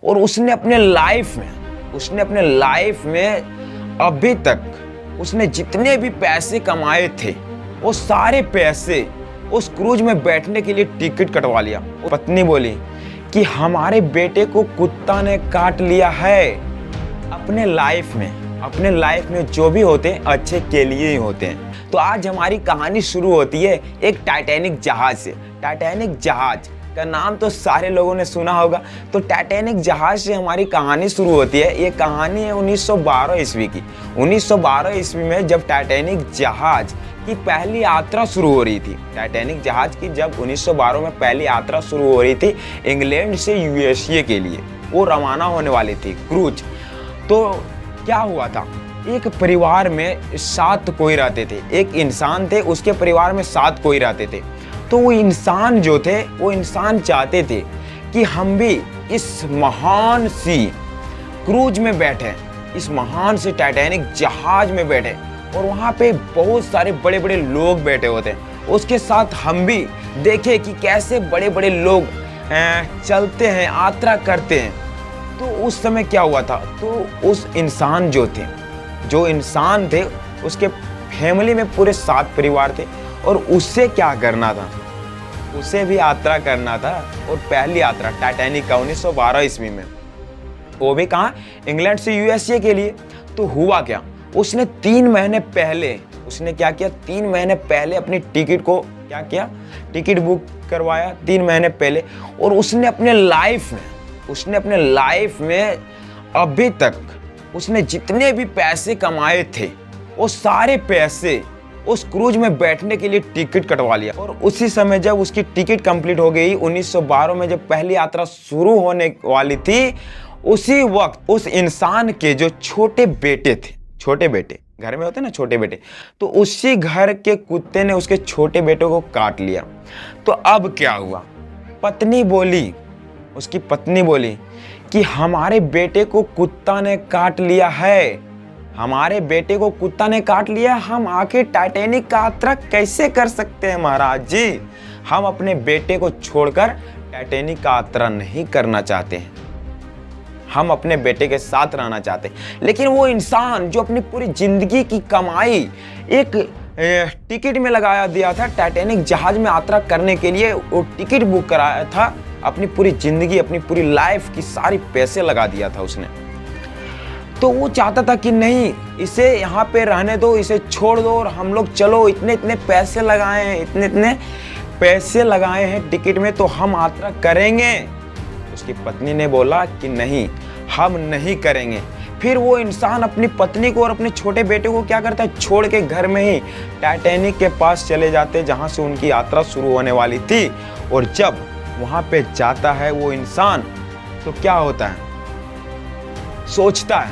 और उसने अपने लाइफ में अभी तक उसने जितने भी पैसे कमाए थे वो सारे पैसे उस क्रूज में बैठने के लिए टिकट कटवा लिया। पत्नी बोली कि हमारे बेटे को कुत्ता ने काट लिया है। अपने लाइफ में जो भी होते हैं अच्छे के लिए ही होते हैं। तो आज हमारी कहानी शुरू होती है एक टाइटैनिक जहाज से। टाइटैनिक जहाज का नाम तो सारे लोगों ने सुना होगा। तो टाइटैनिक जहाज से हमारी कहानी शुरू होती है। ये कहानी है 1912 ईस्वी की। 1912 ईस्वी में जब टाइटैनिक जहाज की पहली यात्रा शुरू हो रही थी। टाइटैनिक जहाज की जब 1912 में पहली यात्रा शुरू हो रही थी इंग्लैंड से यूएसए के लिए, वो रवाना होने वाली थी क्रूज। तो क्या हुआ था, एक परिवार में 7 कोई रहते थे। एक इंसान थे, उसके परिवार में 7 कोई रहते थे। तो वो इंसान जो थे वो इंसान चाहते थे कि हम भी इस महान सी क्रूज में बैठे, इस महान से टाइटैनिक जहाज में बैठे और वहाँ पे बहुत सारे बड़े बड़े लोग बैठे होते हैं। उसके साथ हम भी देखें कि कैसे बड़े बड़े लोग चलते हैं, यात्रा करते हैं। तो उस समय क्या हुआ था, तो उस इंसान जो इंसान थे उसके फैमिली में पूरे 7 परिवार थे और उससे क्या करना था, उसे भी यात्रा करना था। और पहली यात्रा टाइटैनिक का 1912 ईस्वी में, वो भी कहाँ, इंग्लैंड से यूएसए के लिए। तो हुआ क्या, उसने 3 महीने पहले उसने क्या किया, 3 महीने पहले अपनी टिकट को क्या किया, टिकट बुक करवाया 3 महीने पहले। और उसने अपने लाइफ में अभी तक उसने जितने भी पैसे कमाए थे वो सारे पैसे उस क्रूज में बैठने के लिए टिकट कटवा लिया। और उसी समय जब उसकी टिकट कंप्लीट हो गई 1912 में, जब पहली यात्रा शुरू होने वाली थी, उसी वक्त उस इंसान के जो छोटे बेटे घर में होते ना छोटे बेटे, तो उसी घर के कुत्ते ने उसके छोटे बेटे को काट लिया। तो अब क्या हुआ, उसकी पत्नी बोली कि हमारे बेटे को कुत्ता ने काट लिया है, हमारे बेटे को कुत्ता ने काट लिया। हम आखिर टाइटैनिक का यात्रा कैसे कर सकते हैं महाराज जी, हम अपने बेटे को छोड़कर टाइटैनिक का यात्रा नहीं करना चाहते हैं, हम अपने बेटे के साथ रहना चाहते हैं। लेकिन वो इंसान जो अपनी पूरी जिंदगी की कमाई एक टिकट में लगाया दिया था, टाइटैनिक जहाज में यात्रा करने के लिए वो टिकट बुक कराया था, अपनी पूरी जिंदगी, अपनी पूरी लाइफ की सारी पैसे लगा दिया था उसने। तो वो चाहता था कि नहीं, इसे यहाँ पे रहने दो, इसे छोड़ दो और हम लोग चलो, इतने पैसे लगाए हैं टिकट में, तो हम यात्रा करेंगे। उसकी पत्नी ने बोला कि नहीं, हम नहीं करेंगे। फिर वो इंसान अपनी पत्नी को और अपने छोटे बेटे को क्या करता है, छोड़ के घर में ही टाइटैनिक के पास चले जाते जहाँ से उनकी यात्रा शुरू होने वाली थी। और जब वहाँ पे जाता है वो इंसान, तो क्या होता है, सोचता है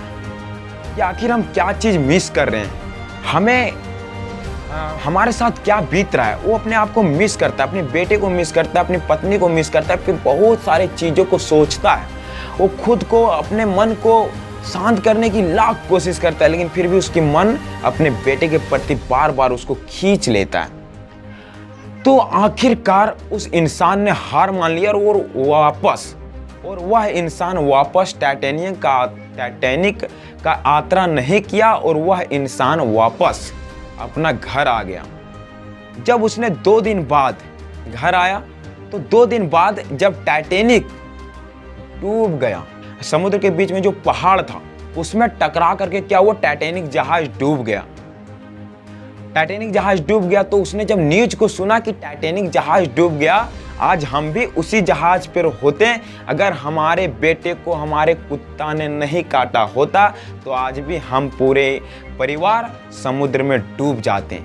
कि आखिर हम क्या चीज़ मिस कर रहे हैं, हमारे साथ क्या बीत रहा है। वो अपने आप को मिस करता है, अपने बेटे को मिस करता है, अपनी पत्नी को मिस करता है, फिर बहुत सारे चीज़ों को सोचता है। वो खुद को, अपने मन को शांत करने की लाख कोशिश करता है, लेकिन फिर भी उसकी मन अपने बेटे के प्रति बार बार उसको खींच लेता है। तो आखिरकार उस इंसान ने हार मान लिया और वह इंसान वापस टाइटैनिक का यात्रा नहीं किया और वह इंसान वापस अपना घर आ गया। जब उसने 2 दिन बाद घर आया, तो 2 दिन बाद जब टाइटैनिक डूब गया, समुद्र के बीच में जो पहाड़ था उसमें टकरा करके क्या हुआ, टाइटैनिक जहाज डूब गया। टाइटैनिक जहाज डूब गया तो उसने जब न्यूज को सुना कि टाइटैनिक जहाज डूब गया, आज हम भी उसी जहाज पर होते, अगर हमारे बेटे को हमारे कुत्ता ने नहीं काटा होता तो आज भी हम पूरे परिवार समुद्र में डूब जाते।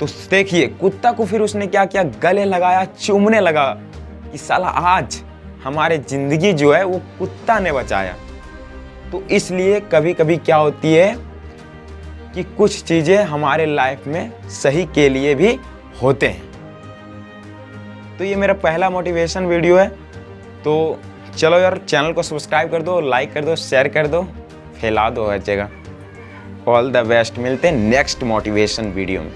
तो देखिए, कुत्ता को फिर उसने क्या किया, गले लगाया, चूमने लगा कि साला आज हमारे जिंदगी जो है वो कुत्ता ने बचाया। तो इसलिए कभी कभी क्या होती है कि कुछ चीज़ें हमारे लाइफ में सही के लिए भी होते हैं। तो ये मेरा पहला मोटिवेशन वीडियो है। तो चलो यार, चैनल को सब्सक्राइब कर दो, लाइक कर दो, शेयर कर दो, फैला दो हर जगह। ऑल द बेस्ट, मिलते हैं नेक्स्ट मोटिवेशन वीडियो में।